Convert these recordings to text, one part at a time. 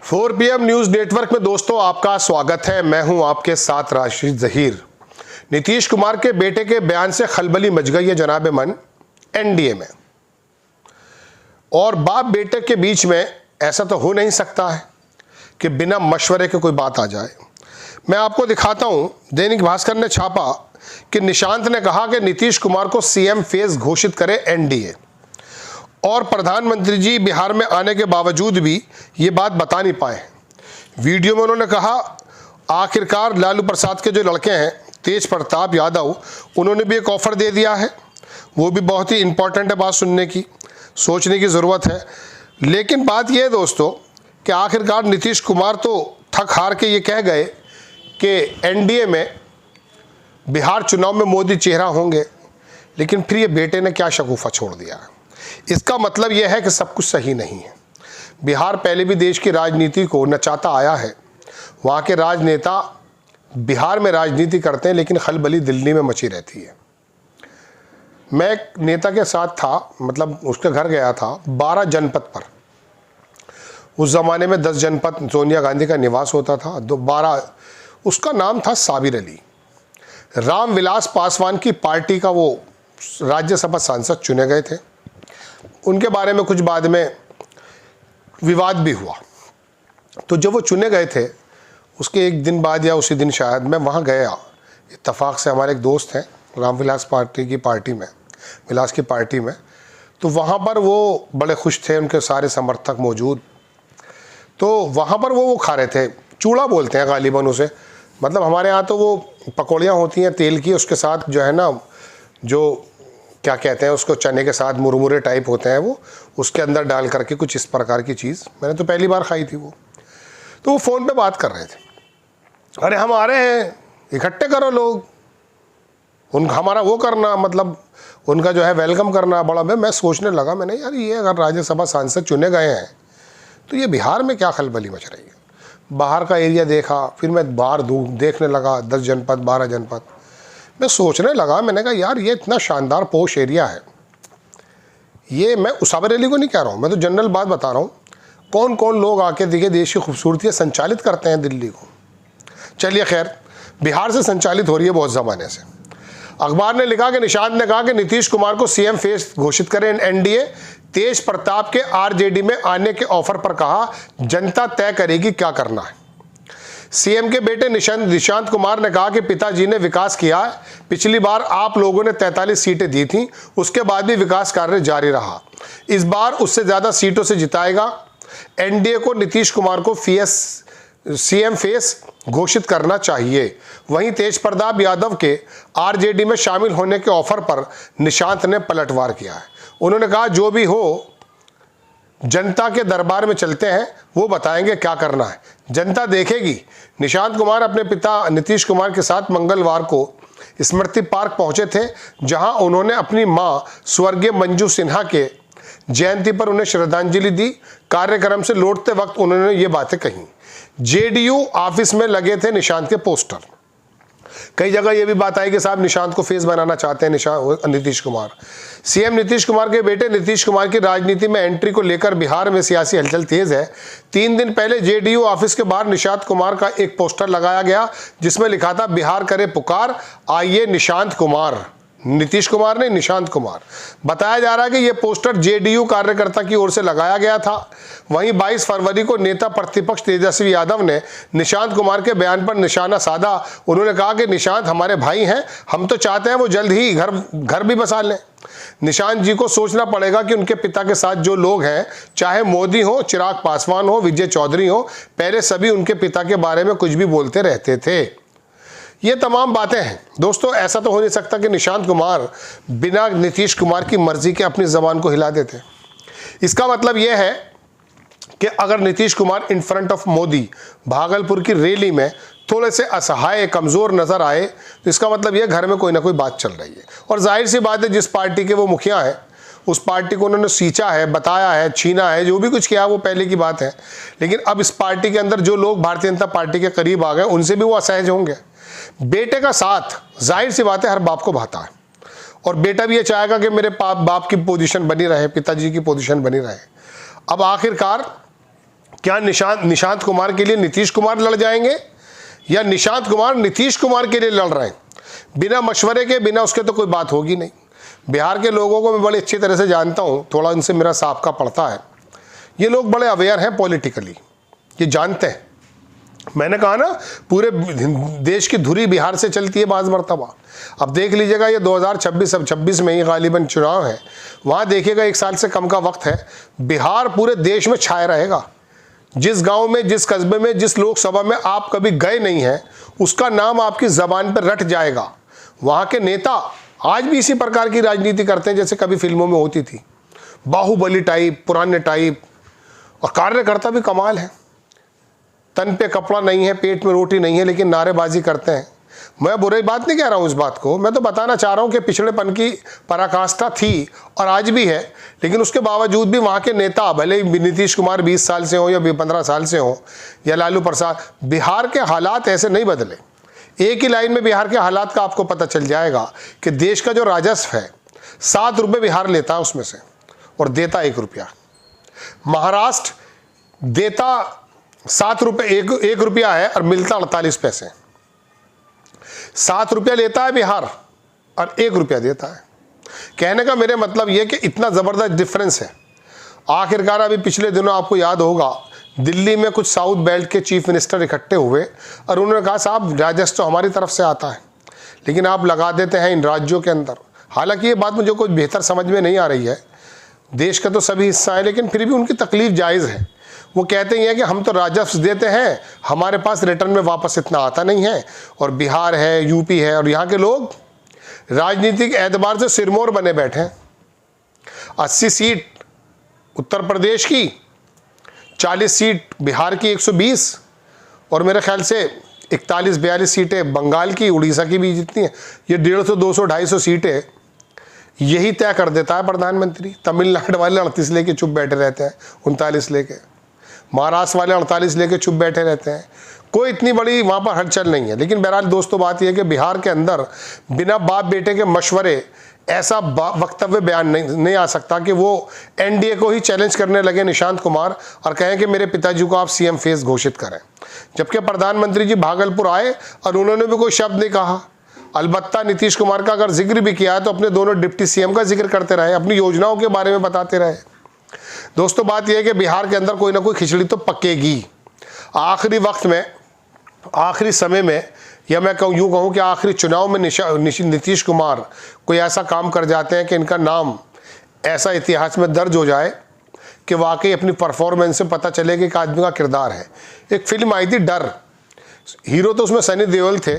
4 PM news network में दोस्तों आपका स्वागत है। मैं हूं आपके साथ राशिद जहीर। नीतीश कुमार के बेटे के बयान से खलबली मच गई है जनाब मन एनडीए में, और बाप बेटे के बीच में ऐसा तो हो नहीं सकता है कि बिना मशवरे के कोई बात आ जाए। मैं आपको दिखाता हूं, दैनिक भास्कर ने छापा कि निशांत ने कहा कि नीतीश कुमार को सीएम फेस घोषित करे एनडीए, और प्रधानमंत्री जी बिहार में आने के बावजूद भी ये बात बता नहीं पाए। वीडियो में उन्होंने कहा आखिरकार लालू प्रसाद के जो लड़के हैं तेज प्रताप यादव, उन्होंने भी एक ऑफर दे दिया है। वो भी बहुत ही इंपॉर्टेंट है, बात सुनने की, सोचने की ज़रूरत है। लेकिन बात यह है दोस्तों कि आखिरकार नीतीश कुमार तो थक हार के ये कह गए कि एनडीए में बिहार चुनाव में मोदी चेहरा होंगे, लेकिन फिर ये बेटे ने क्या शगुफा छोड़ दिया है। इसका मतलब यह है कि सब कुछ सही नहीं है। बिहार पहले भी देश की राजनीति को नचाता आया है। वहाँ के राजनेता बिहार में राजनीति करते हैं, लेकिन खलबली दिल्ली में मची रहती है। मैं एक नेता के साथ था, मतलब उसके घर गया था 12 जनपद पर। उस ज़माने में 10 जनपद सोनिया गांधी का निवास होता था, 12 उसका नाम था साबिर अली। रामविलास पासवान की पार्टी का वो राज्यसभा सांसद चुने गए थे। उनके बारे में कुछ बाद में विवाद भी हुआ। तो जब वो चुने गए थे उसके एक दिन बाद या उसी दिन शायद मैं वहाँ गया। इत्तेफाक से हमारे एक दोस्त हैं रामविलास की पार्टी में, तो वहाँ पर वो बड़े खुश थे, उनके सारे समर्थक मौजूद। तो वहाँ पर वो खा रहे थे, चूड़ा बोलते हैं गालिबन उसे, मतलब हमारे यहाँ तो वो पकौड़ियाँ होती हैं तेल की, उसके साथ जो है ना, जो क्या कहते हैं उसको, चने के साथ मुरमुरे टाइप होते हैं, वो उसके अंदर डाल करके कुछ इस प्रकार की चीज़। मैंने तो पहली बार खाई थी वो। तो वो फ़ोन पे बात कर रहे थे, अरे हम आ रहे हैं, इकट्ठे करो लोग, हमारा वो करना, मतलब उनका जो है वेलकम करना बड़ा। मैं सोचने लगा, मैंने यार ये अगर राज्यसभा सांसद चुने गए हैं तो ये बिहार में क्या खलबली मच रही है। बाहर का एरिया देखा, फिर मैं बाहर देखने लगा 10 जनपद 12 जनपद। मैं सोचने लगा, मैंने कहा यार ये इतना शानदार पोश एरिया है। ये मैं साबिर अली को नहीं कह रहा हूँ, मैं तो जनरल बात बता रहा हूँ। कौन कौन लोग आके देखिए देश की खूबसूरती संचालित करते हैं दिल्ली को। चलिए खैर, बिहार से संचालित हो रही है बहुत ज़माने से। अखबार ने लिखा कि निशांत ने कहा कि नीतीश कुमार को सीएम फेस घोषित करें एनडीए। तेज प्रताप के आरजेडी में आने के ऑफर पर कहा जनता तय करेगी क्या करना है। सीएम के बेटे निशांत कुमार ने कहा कि पिताजी ने विकास किया है। पिछली बार आप लोगों ने 43 सीटें दी थी, उसके बाद भी विकास कार्य जारी रहा। इस बार उससे ज्यादा सीटों से जिताएगा। एनडीए को नीतीश कुमार को सीएम फेस घोषित करना चाहिए। वहीं तेज प्रताप यादव के आरजेडी में शामिल होने के ऑफर पर निशांत ने पलटवार किया है। उन्होंने कहा जो भी हो जनता के दरबार में चलते हैं, वो बताएंगे क्या करना है, जनता देखेगी। निशांत कुमार अपने पिता नीतीश कुमार के साथ मंगलवार को स्मृति पार्क पहुंचे थे, जहां उन्होंने अपनी मां स्वर्गीय मंजू सिन्हा के जयंती पर उन्हें श्रद्धांजलि दी। कार्यक्रम से लौटते वक्त उन्होंने ये बातें कही। जेडीयू ऑफिस में लगे थे निशांत के पोस्टर। कई जगह ये भी बात आई कि साहब निशांत को फेस बनाना चाहते हैं नीतीश कुमार। सीएम नीतीश कुमार के बेटे नीतीश कुमार की राजनीति में एंट्री को लेकर बिहार में सियासी हलचल तेज है। 3 दिन पहले जेडीयू ऑफिस के बाहर निशांत कुमार का एक पोस्टर लगाया गया, जिसमें लिखा था बिहार करे पुकार, आइए निशांत कुमार। नीतीश कुमार ने निशांत कुमार। बताया जा रहा है कि यह पोस्टर जेडीयू कार्यकर्ता की ओर से लगाया गया था। वहीं 22 फरवरी को नेता प्रतिपक्ष तेजस्वी यादव ने निशांत कुमार के बयान पर निशाना साधा। उन्होंने कहा कि निशांत हमारे भाई हैं, हम तो चाहते हैं वो जल्द ही घर भी बसा लें। निशांत जी को सोचना पड़ेगा कि उनके पिता के साथ जो लोग हैं, चाहे मोदी हो, चिराग पासवान हो, विजय चौधरी हो, पहले सभी उनके पिता के बारे में कुछ भी बोलते रहते थे। ये तमाम बातें हैं दोस्तों। ऐसा तो हो नहीं सकता कि निशांत कुमार बिना नीतीश कुमार की मर्जी के अपनी जबान को हिला देते। इसका मतलब यह है कि अगर Nitish Kumar in front of Modi Bhagalpur की रैली में थोड़े से असहाय कमज़ोर नज़र आए, तो इसका मतलब यह घर में कोई ना कोई बात चल रही है। और जाहिर सी बात है, जिस पार्टी के वो मुखिया हैं उस पार्टी को उन्होंने सींचा है, बताया है, छीना है, जो भी कुछ किया वो पहले की बात है। लेकिन अब इस पार्टी के अंदर जो लोग भारतीय जनता पार्टी के करीब आ गए, उनसे भी वो असहज होंगे। बेटे का साथ जाहिर सी बात है हर बाप को भाता है, और बेटा भी ये चाहेगा कि मेरे बाप की पोजीशन बनी रहे, पिताजी की पोजीशन बनी रहे। अब आखिरकार क्या निशांत कुमार के लिए नीतीश कुमार लड़ जाएंगे या निशांत कुमार नीतीश कुमार के लिए लड़ रहे हैं? बिना मशवरे के, बिना उसके तो कोई बात होगी नहीं। बिहार के लोगों को मैं बड़ी अच्छी तरह से जानता हूँ, थोड़ा उनसे मेरा साबका पड़ता है। ये लोग बड़े अवेयर हैं पॉलिटिकली, ये जानते हैं। मैंने कहा ना, पूरे देश की धुरी बिहार से चलती है बाज़ मरतबा। अब देख लीजिएगा, ये 2026, अब 26 में ही गालिबन चुनाव है, वहाँ देखिएगा 1 साल से कम का वक्त है, बिहार पूरे देश में छाया रहेगा। जिस गांव में, जिस कस्बे में, जिस लोकसभा में आप कभी गए नहीं हैं, उसका नाम आपकी ज़बान पर रट जाएगा। वहाँ के नेता आज भी इसी प्रकार की राजनीति करते हैं जैसे कभी फिल्मों में होती थी, बाहुबली टाइप, पुराने टाइप। और कार्यकर्ता भी कमाल है, तन पे कपड़ा नहीं है, पेट में रोटी नहीं है, लेकिन नारेबाजी करते हैं। मैं बुरी बात नहीं कह रहा हूँ इस बात को, मैं तो बताना चाह रहा हूँ कि पिछड़ेपन की पराकाष्ठा थी और आज भी है, लेकिन उसके बावजूद भी वहाँ के नेता, भले ही नीतीश कुमार 20 साल से हो या 15 साल से हो या लालू प्रसाद, बिहार के हालात ऐसे नहीं बदले। एक ही लाइन में बिहार के हालात का आपको पता चल जाएगा कि देश का जो राजस्व है 7 रुपये बिहार लेता है उसमें से और देता 1 रुपया। महाराष्ट्र देता 7 रुपये, 1 रुपया है और मिलता 48 पैसे। 7 रुपया लेता है बिहार और 1 रुपया देता है। कहने का मेरे मतलब यह कि इतना ज़बरदस्त डिफरेंस है। आखिरकार अभी पिछले दिनों आपको याद होगा, दिल्ली में कुछ साउथ बेल्ट के चीफ मिनिस्टर इकट्ठे हुए और उन्होंने कहा साहब राजस्व तो हमारी तरफ से आता है, लेकिन आप लगा देते हैं इन राज्यों के अंदर। हालांकि ये बात मुझे कुछ बेहतर समझ में नहीं आ रही है, देश का तो सभी हिस्सा है, लेकिन फिर भी उनकी तकलीफ जायज़ है। वो कहते हैं कि हम तो राजस्व देते हैं, हमारे पास रिटर्न में वापस इतना आता नहीं है, और बिहार है, यूपी है, और यहाँ के लोग राजनीतिक एतबार से सिरमौर बने बैठे हैं। 80 सीट उत्तर प्रदेश की, 40 सीट बिहार की, 120, और मेरे ख्याल से 41-42 सीटें बंगाल की, उड़ीसा की भी जितनी है, ये 150, 200, 250 सीटें यही तय कर देता है प्रधानमंत्री। तमिलनाडु वाले 38 लेके चुप बैठे रहते हैं, 39 लेके, महाराष्ट्र वाले 48 लेके चुप बैठे रहते हैं। कोई इतनी बड़ी वहाँ पर हलचल नहीं है। लेकिन बहरहाल दोस्तों, बात यह है कि बिहार के अंदर बिना बाप बेटे के मशवरे ऐसा वक्तव्य बयान नहीं आ सकता कि वो एनडीए को ही चैलेंज करने लगे निशांत कुमार और कहें कि मेरे पिताजी को आप सीएम फेस घोषित करें, जबकि प्रधानमंत्री जी भागलपुर आए और उन्होंने भी कोई शब्द नहीं कहा। अलबत्ता नीतीश कुमार का अगर जिक्र भी किया है तो अपने दोनों डिप्टी सीएम का जिक्र करते रहे, अपनी योजनाओं के बारे में बताते रहे। दोस्तों, बात यह है कि बिहार के अंदर कोई ना कोई खिचड़ी तो पकेगी। आखिरी वक्त में, आखिरी समय में, या मैं यूँ कहूँ कि आखिरी चुनाव में नीतीश कुमार कोई ऐसा काम कर जाते हैं कि इनका नाम ऐसा इतिहास में दर्ज हो जाए कि वाकई अपनी परफॉर्मेंस से पता चले कि एक आदमी का किरदार है। एक फिल्म आई थी डर, हीरो तो उसमें सनी देओल थे,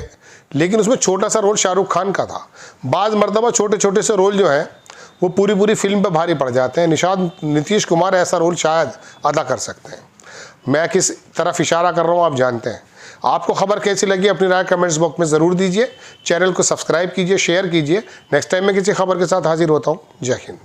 लेकिन उसमें छोटा सा रोल शाहरुख खान का था। बाज़ मरतबा छोटे छोटे से रोल जो हैं वो पूरी पूरी फिल्म पे भारी पड़ जाते हैं। नीतीश कुमार ऐसा रोल शायद अदा कर सकते हैं। मैं किस तरफ इशारा कर रहा हूँ आप जानते हैं। आपको खबर कैसी लगी अपनी राय कमेंट्स बॉक्स में ज़रूर दीजिए। चैनल को सब्सक्राइब कीजिए, शेयर कीजिए। नेक्स्ट टाइम मैं किसी खबर के साथ हाजिर होता हूँ। जय हिंद।